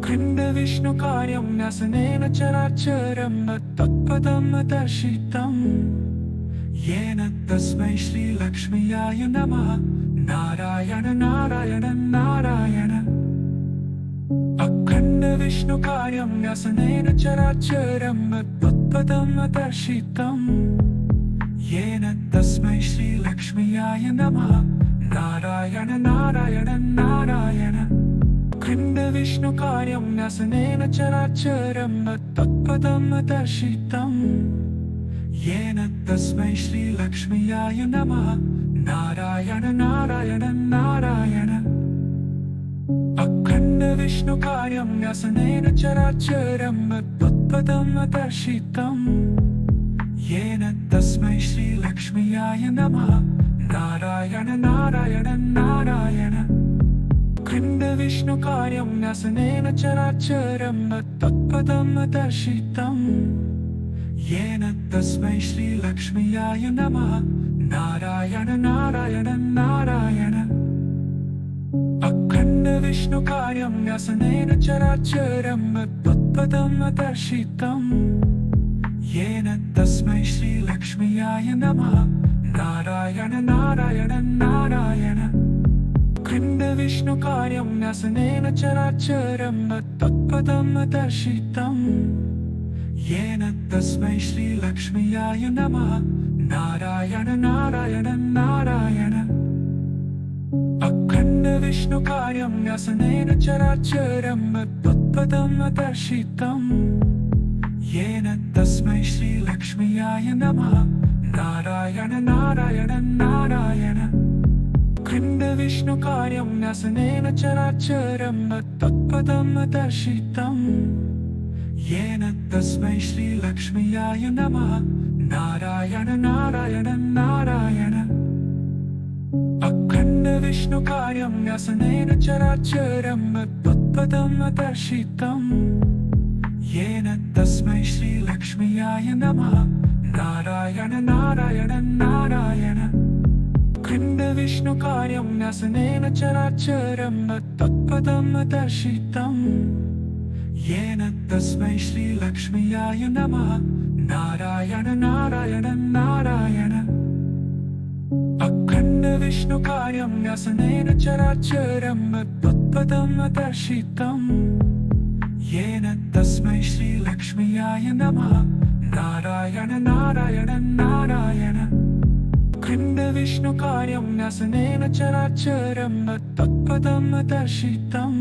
खण्डविष्णुकार्यं न्यसनेन चराचरं न तत्पदं दर्शितं येन तस्मै श्रीलक्ष्म्याय नमः। नारायण नारायण नारायण। अखण्डविष्णुकार्यं न्यसनेन चराचरं न तत्पदं दर्शितं येन तस्मै श्रीलक्ष्म्याय नमः। नारायण नारायण नारायण। खण्डविष्णुकार्यं न्यसनेन चराचरं न तत्पदं दर्शितं येन तस्मै श्रीलक्ष्म्याय नमः। नारायण नारायण नारायण। अखण्डविष्णुकार्यं न्यसनेन चराचरं न तत्पदं दर्शितं येन तस्मै श्रीलक्ष्म्याय नमः। नारायण नारायण नारायण। खण्डविष्णुकार्यं न्यसनेन चराचरं न तत्पदं दर्शितं येन तस्मै श्रीलक्ष्म्याय नमः। नारायण नारायण नारायण। अखण्डविष्णुकार्यं न्यसनेन चराचरं न तत्पदं दर्शितं येन तस्मै श्रीलक्ष्म्याय नमः। नारायण नारायण नारायण। खण्डविष्णुकार्यं न्यसनेन चराचरं न तत्पदं दर्शितं येन तस्मै श्रीलक्ष्म्याय नमः। नारायण नारायण नारायण। अखण्डविष्णुकार्यं न्यसनेन चराचरं न तत्पदं दर्शितं येन तस्मै श्रीलक्ष्म्याय नमः। नारायण नारायण नारायण। खण्डविष्णुकार्यं न्यसनेन चराचरं न तत्पदं दर्शितं येन तस्मै श्रीलक्ष्म्याय नमः। नारायण नारायण नारायण। अखण्डविष्णुकार्यं न्यसनेन चराचरं न तत्पदं दर्शितं येन तस्मै श्रीलक्ष्म्याय नमः। नारायण नारायण नारायण। खण्डविष्णुकार्यं न्यसनेन चराचरं न तत्पदं दर्शितं येन तस्मै श्रीलक्ष्म्याय नमः। नारायण नारायण नारायण। अखण्डविष्णुकार्यं न्यसनेन चराचरं न तत्पदं दर्शितं येन तस्मै श्रीलक्ष्म्याय नमः। नारायण नारायण नारायण। खण्डविष्णुकार्यं न्यसनेन चराचरं न तत्पदं दर्शितं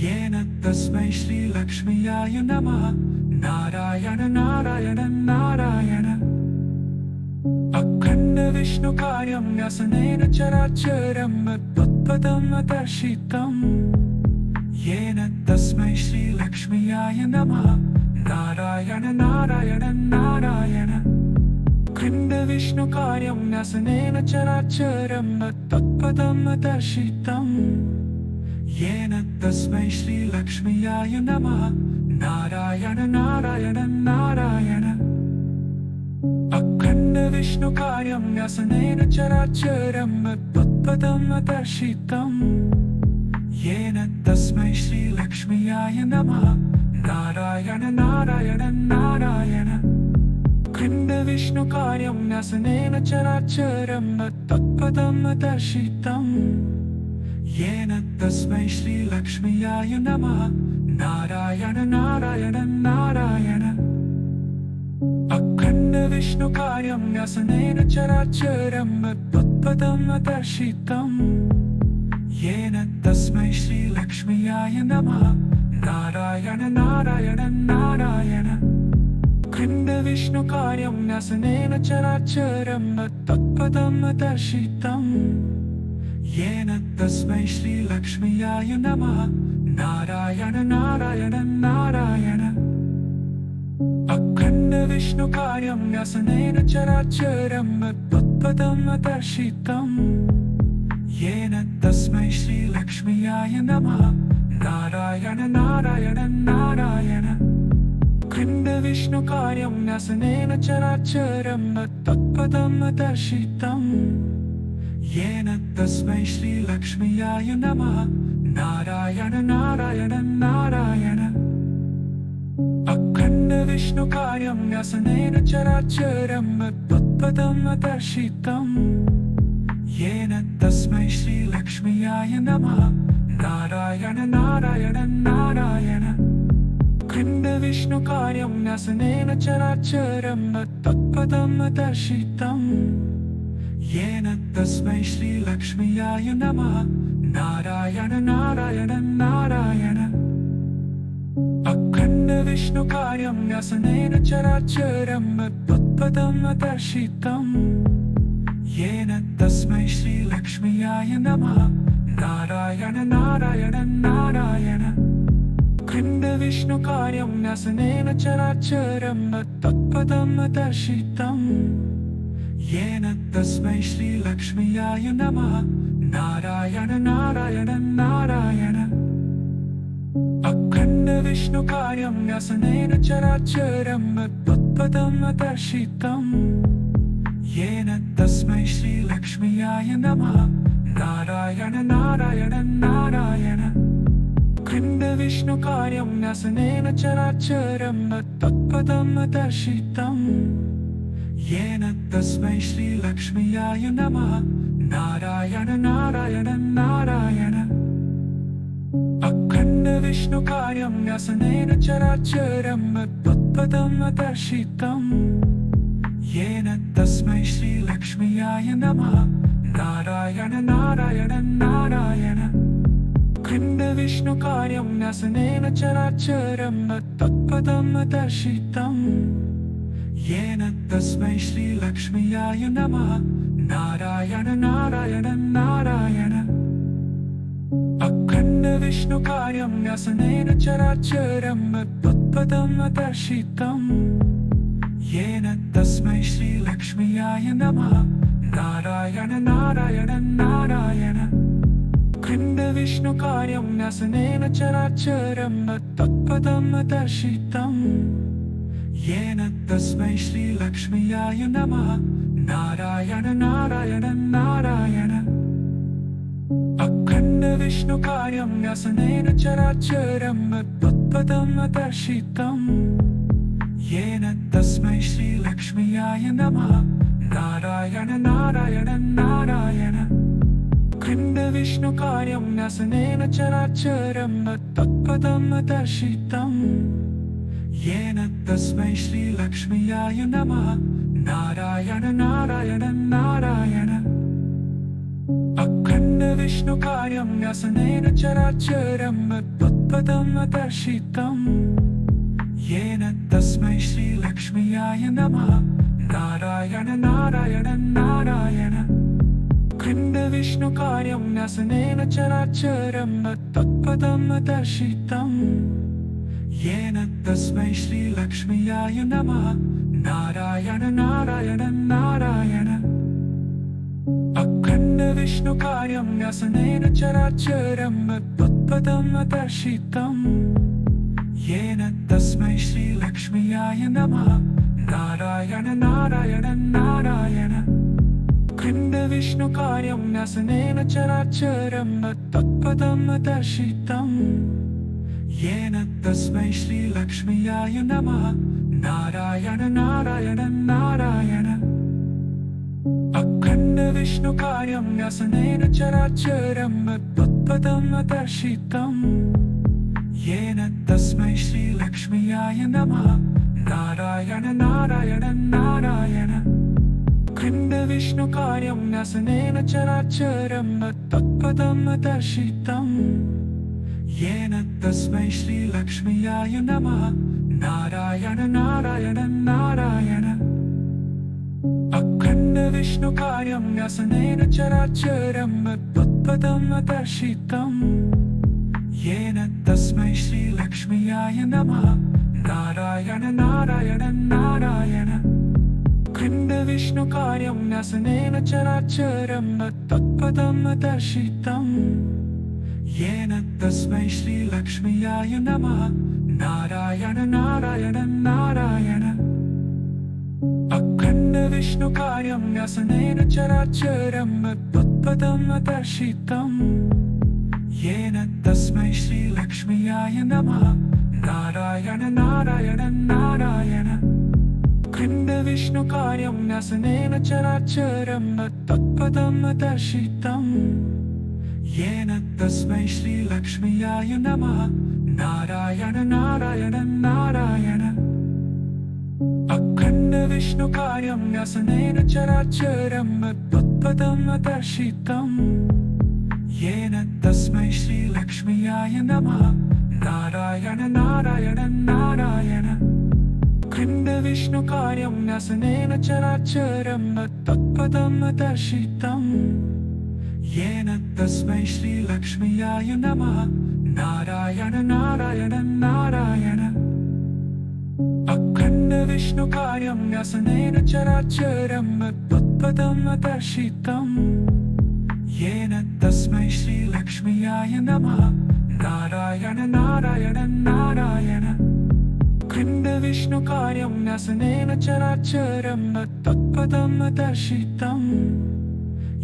येन तस्मै श्रीलक्ष्म्याय नमः। नारायण नारायण नारायण। अखण्डविष्णुकार्यं न्यसनेन चराचरं न तत्पदं दर्शितं येन तस्मै श्रीलक्ष्म्याय नमः। नारायण नारायण नारायण। खण्डविष्णुकार्यं न्यसनेन चराचरं न तत्पदं दर्शितं येन तस्मै श्रीलक्ष्म्याय नमः। नारायण नारायण नारायण। अखण्डविष्णुकार्यं न्यसनेन चराचरं न तत्पदं दर्शितं येन तस्मै श्रीलक्ष्म्याय नमः। नारायण नारायण नारायण। खण्डविष्णुकार्यं न्यसनेन चराचरं न तत्पदं दर्शितं येन तस्मै श्रीलक्ष्म्याय नमः। नारायण नारायण नारायण। अखण्डविष्णुकार्यं न्यसनेन चराचरं न तत्पदं दर्शितं येन तस्मै श्रीलक्ष्म्याय नमः। नारायण नारायण नारायण। खण्डविष्णुकार्यं न्यसनेन चराचरं न तत्पदं दर्शितं येन तस्मै श्रीलक्ष्म्याय नमः। नारायण नारायण नारायण। अखण्डविष्णुकार्यं न्यसनेन चराचरं न तत्पदं दर्शितं येन तस्मै श्रीलक्ष्म्याय नमः। नारायण नारायण नारायण। खण्डविष्णुकार्यं न्यसनेन चराचरं न तत्पदं दर्शितं येन तस्मै श्रीलक्ष्म्याय नमः। नारायण नारायण नारायण अखण्ड विष्णुकार्यं व्यसनेन चराचरं तत्पदं दर्शितं येन तस्मै श्रीलक्ष्म्याय नमः नारायण नारायण नारायण अखण्ड विष्णुकार्यं व्यसनेन चराचरं तत्पदं दर्शितं येन तस्मै श्रीलक्ष्म्याय नमः नारायण नारायण नारायण अखण्ड विष्णुकार्यं व्यसनेन चराचरं तत्पदं दर्शितं येन तस्मै श्रीलक्ष्म्याय नमः नारायण नारायण नारायण अखण्ड विष्णुकार्यं व्यसनेन चराचरं तत्पदं दर्शितं येन तस्मै श्रीलक्ष्म्याय नमः नारायण नारायण नारायण अखण्ड विष्णुकार्यं व्यसनेन चराचरं तत्पदं दर्शितं येन तस्मै श्रीलक्ष्म्याय नमः नारायण नारायण नारायण अखण्ड विष्णुकार्यं व्यसनेन चराचरं तत्पदं दर्शितं येन तस्मै श्रीलक्ष्म्याय नमः नारायण नारायण नारायण अखण्ड विष्णुकार्यं व्यसनेन चराचरं तत्पदं दर्शितं येन तस्मै श्रीलक्ष्म्याय नमः नारायण नारायण नारायण अखण्ड विष्णुकार्यं व्यसनेन चराचरं तत्पदं दर्शितं येन तस्मै श्रीलक्ष्म्याय नमः नारायण नारायण नारायण अखण्ड विष्णुकार्यं व्यसनेन चराचरं तत्पदं दर्शितं येन तस्मै श्रीलक्ष्म्याय नमः नारायण नारायण नारायण अखण्ड विष्णुकार्यं व्यसनेन चराचरं तत्पदं दर्शितं येन तस्मै श्रीलक्ष्म्याय नमः नारायण नारायण नारायण अखण्ड विष्णुकार्यं व्यसनेन चराचरं तत्पदं दर्शितं येन तस्मै श्रीलक्ष्म्याय नमः नारायण नारायण नारायण अखण्ड विष्णुकार्यं व्यसनेन चराचरं तत्पदं दर्शितं येन तस्मै श्रीलक्ष्म्याय नमः नारायण नारायण नारायण अखण्ड विष्णुकार्यं व्यसनेन चराचरं तत्पदं दर्शितं येन तस्मै श्रीलक्ष्म्याय नमः नारायण नारायण नारायण अखण्ड विष्णुकार्यं व्यसनेन चराचरं तत्पदं दर्शितं येन तस्मै श्रीलक्ष्म्याय नमः नारायण नारायण नारायण अखण्ड विष्णुकार्यं व्यसनेन चराचरं तत्पदं दर्शितं येन तस्मै श्रीलक्ष्म्याय नमः नारायण नारायण नारायण अखण्ड विष्णुकार्यं व्यसनेन चराचरं तत्पदं दर्शितं येन तस्मै श्रीलक्ष्म्याय नमः नारायण नारायण नारायण अखण्ड विष्णुकार्यं व्यसनेन चराचरं तत्पदं दर्शितं येन तस्मै श्रीलक्ष्म्याय नमः नारायण नारायण नारायण अखण्ड विष्णुकार्यं व्यसनेन चराचरं तत्पदं दर्शितं येन तस्मै श्रीलक्ष्म्याय नमः नारायण नारायण नारायण अखण्ड विष्णुकार्यं व्यसनेन चराचरं तत्पदं दर्शितं येन तस्मै श्रीलक्ष्म्याय नमः नारायण नारायण नारायण अखण्ड विष्णुकार्यं व्यसनेन चराचरं तत्पदं दर्शितं येन तस्मै श्रीलक्ष्म्याय नमः नारायण नारायण नारायण अखण्ड विष्णुकार्यं व्यसनेन चराचरं तत्पदं दर्शितं येन तस्मै श्रीलक्ष्म्याय नमः नारायण नारायण नारायण खण्डविष्णुकार्यं न्यसनेन चराचरं न तत्पदं दर्शितं येन तस्मै श्रीलक्ष्म्याय नमः नारायण नारायण नारायण अखण्डविष्णुकार्यं न्यसनेन चराचरं न तत्पदं दर्शितं येन तस्मै श्रीलक्ष्म्याय नमः नारायण नारायण नारायण खण्डविष्णुकार्यं न्यसनेन चराचरं न तत्पदं दर्शितं येन तस्मै श्रीलक्ष्म्याय नमः नारायण नारायण नारायण अखण्डविष्णुकार्यं न्यसनेन चराचरं न तत्पदं दर्शितं येन तस्मै श्रीलक्ष्म्याय नमः नारायण नारायण नारायण खण्डविष्णुकार्यं न्यसनेन चराचरं न तत्पदं दर्शितं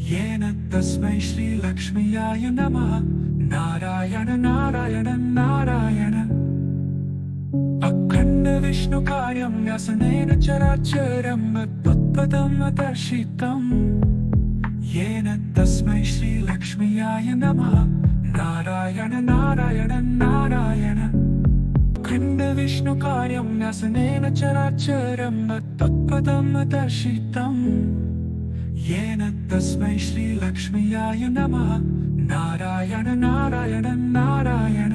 येन तस्मै श्रीलक्ष्म्याय नमः नारायण नारायण नारायण अखण्डविष्णुकार्यं न्यसनेन चराचरं न तत्पदं दर्शितं येन तस्मै श्रीलक्ष्म्याय नमः नारायण नारायण नारायण खण्डविष्णुकार्यं न्यसनेन चराचरं न तत्पदं दर्शितं येन तस्मै श्रीलक्ष्म्याय नमः नारायण नारायण नारायण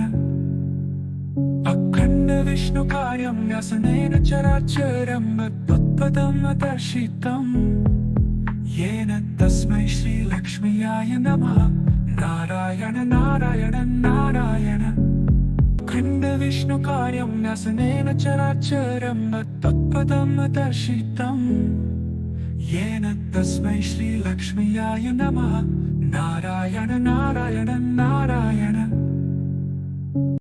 अखण्डविष्णुकार्यं न्यसनेन चराचरं न तत्पदं दर्शितं येन तस्मै श्रीलक्ष्म्याय नमः नारायण नारायण नारायण खण्डविष्णुकार्यं न्यसनेन चराचरं न तत्पदं दर्शितं येन तस्मै श्रीलक्ष्म्याय नमः नारायण नारायण